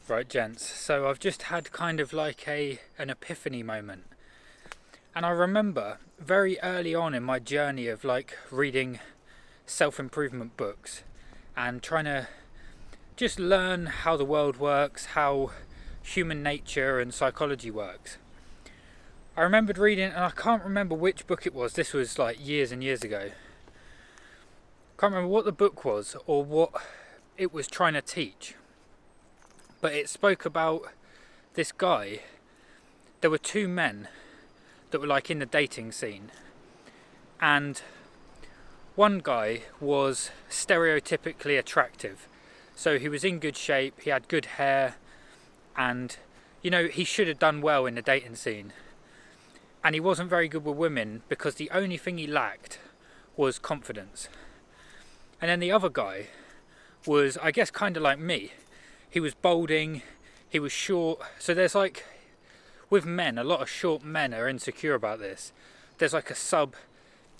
Right, gents, so I've just had kind of like an epiphany moment. And I remember very early on in my journey of like reading self-improvement books and trying to just learn how the world works, how human nature and psychology works. I remembered reading, and I can't remember which book it was, this was like years and years ago. Can't remember what the book was or what it was trying to teach. But it spoke about this guy. There were two men that were like in the dating scene, and one guy was stereotypically attractive, so he was in good shape, he had good hair, and he should have done well in the dating scene. And he wasn't very good with women because the only thing he lacked was confidence. And then the other guy was, I guess, kind of like me. He was balding, he was short. So there's like, with men, a lot of short men are insecure about this. There's like a sub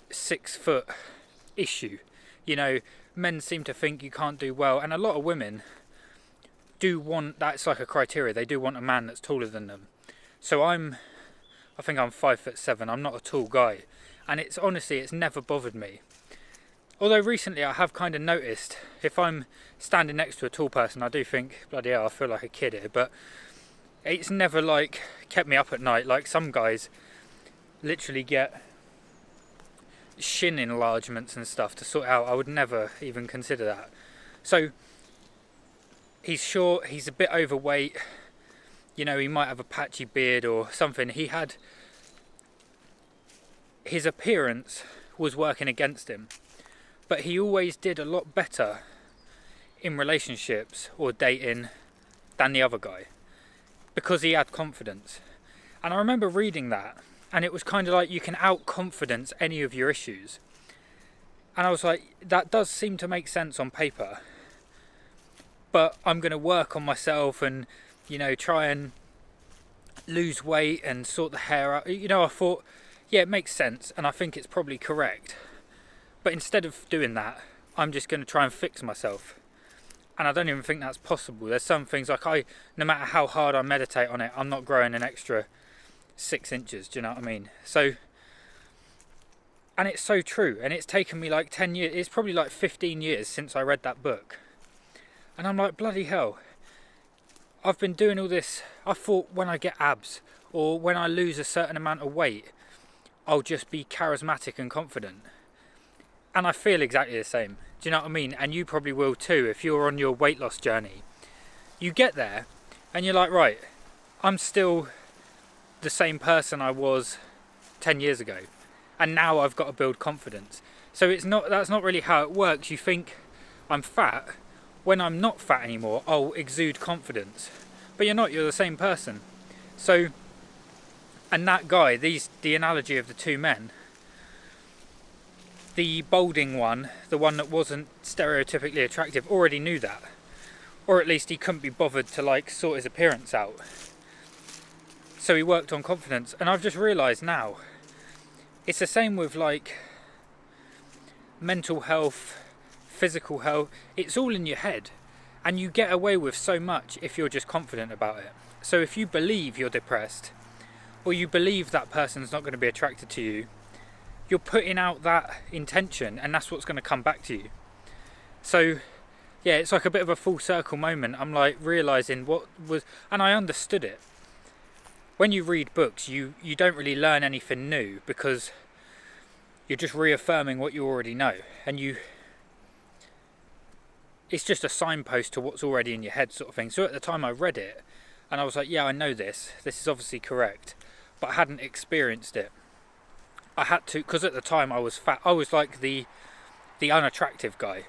6 foot issue. Men seem to think you can't do well, and a lot of women do want, that's like a criteria, they do want a man that's taller than them. So I think I'm 5'7", I'm not a tall guy. And it's never bothered me. Although recently I have kind of noticed, if I'm standing next to a tall person, I do think, bloody hell, I feel like a kid here, but it's never like kept me up at night. Like some guys literally get shin enlargements and stuff to sort out. I would never even consider that. So he's short, he's a bit overweight, he might have a patchy beard or something. His appearance was working against him. But he always did a lot better in relationships or dating than the other guy because he had confidence. And I remember reading that, and it was kind of like you can outconfidence any of your issues. And I was like, that does seem to make sense on paper, but I'm going to work on myself and try and lose weight and sort the hair out. I thought, yeah, it makes sense, and I think it's probably correct. But instead of doing that, I'm just going to try and fix myself. And I don't even think that's possible. There's some things like no matter how hard I meditate on it, I'm not growing an extra 6 inches. Do you know what I mean? So, and it's so true. And it's taken me like 10 years. It's probably like 15 years since I read that book. And I'm like, bloody hell. I've been doing all this. I thought when I get abs or when I lose a certain amount of weight, I'll just be charismatic and confident. And I feel exactly the same. Do you know what I mean? And you probably will too if you're on your weight loss journey. You get there and you're like, right, I'm still the same person I was 10 years ago. And now I've got to build confidence. So that's not really how it works. You think I'm fat. When I'm not fat anymore, I'll exude confidence. But you're not, you're the same person. So, and that guy, the analogy of the two men, the balding one, the one that wasn't stereotypically attractive, already knew that. Or at least he couldn't be bothered to like sort his appearance out. So he worked on confidence. And I've just realised now, it's the same with like mental health, physical health. It's all in your head. And you get away with so much if you're just confident about it. So if you believe you're depressed, or you believe that person's not going to be attracted to you, you're putting out that intention, and that's what's going to come back to you. So yeah, it's like a bit of a full circle moment. I'm like realising what was, and I understood it. When you read books, you don't really learn anything new because you're just reaffirming what you already know, and it's just a signpost to what's already in your head sort of thing. So at the time I read it and I was like, yeah, I know this is obviously correct, but I hadn't experienced it. I had to, because at the time I was fat. I was like the unattractive guy,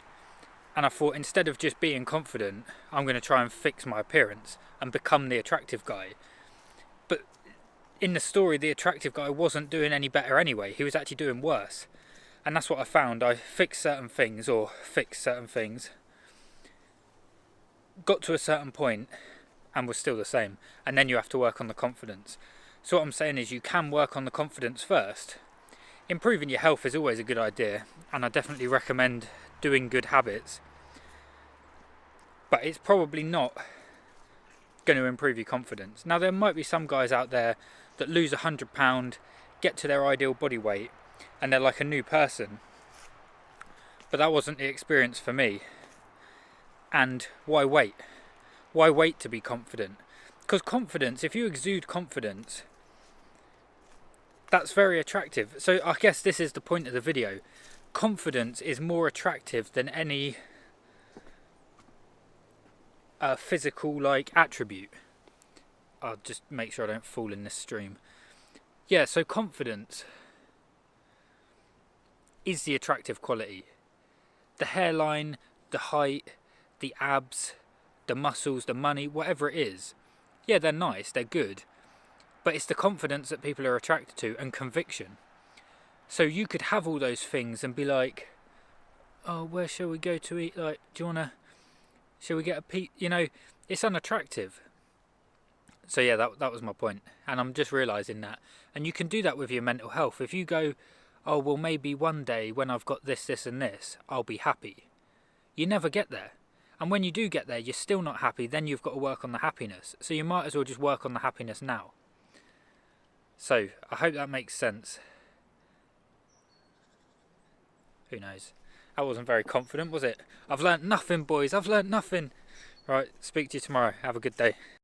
and I thought instead of just being confident, I'm going to try and fix my appearance and become the attractive guy. But in the story, the attractive guy wasn't doing any better anyway. He was actually doing worse. And that's what I found. I fixed certain things, got to a certain point and was still the same. And then you have to work on the confidence. So what I'm saying is you can work on the confidence first. Improving your health is always a good idea, and I definitely recommend doing good habits. But it's probably not going to improve your confidence. Now there might be some guys out there that lose £100, get to their ideal body weight, and they're like a new person. But that wasn't the experience for me. And why wait? Why wait to be confident? Because confidence, if you exude confidence, that's very attractive. So I guess this is the point of the video. Confidence is more attractive than any physical like attribute. I'll just make sure I don't fall in this stream. Yeah, so confidence is the attractive quality. The hairline, the height, the abs, the muscles, the money, whatever it is. Yeah, they're nice, they're good. But it's the confidence that people are attracted to, and conviction. So you could have all those things and be like, oh, where shall we go to eat? Like, do you wanna, shall we get a pizza? You know, it's unattractive. So yeah, that was my point. And I'm just realising that. And you can do that with your mental health. If you go, oh, well, maybe one day when I've got this, this and this, I'll be happy. You never get there. And when you do get there, you're still not happy. Then you've got to work on the happiness. So you might as well just work on the happiness now. So I hope that makes sense. Who knows? I wasn't very confident, was it? I've learnt nothing, boys. I've learnt nothing. Right, speak to you tomorrow. Have a good day.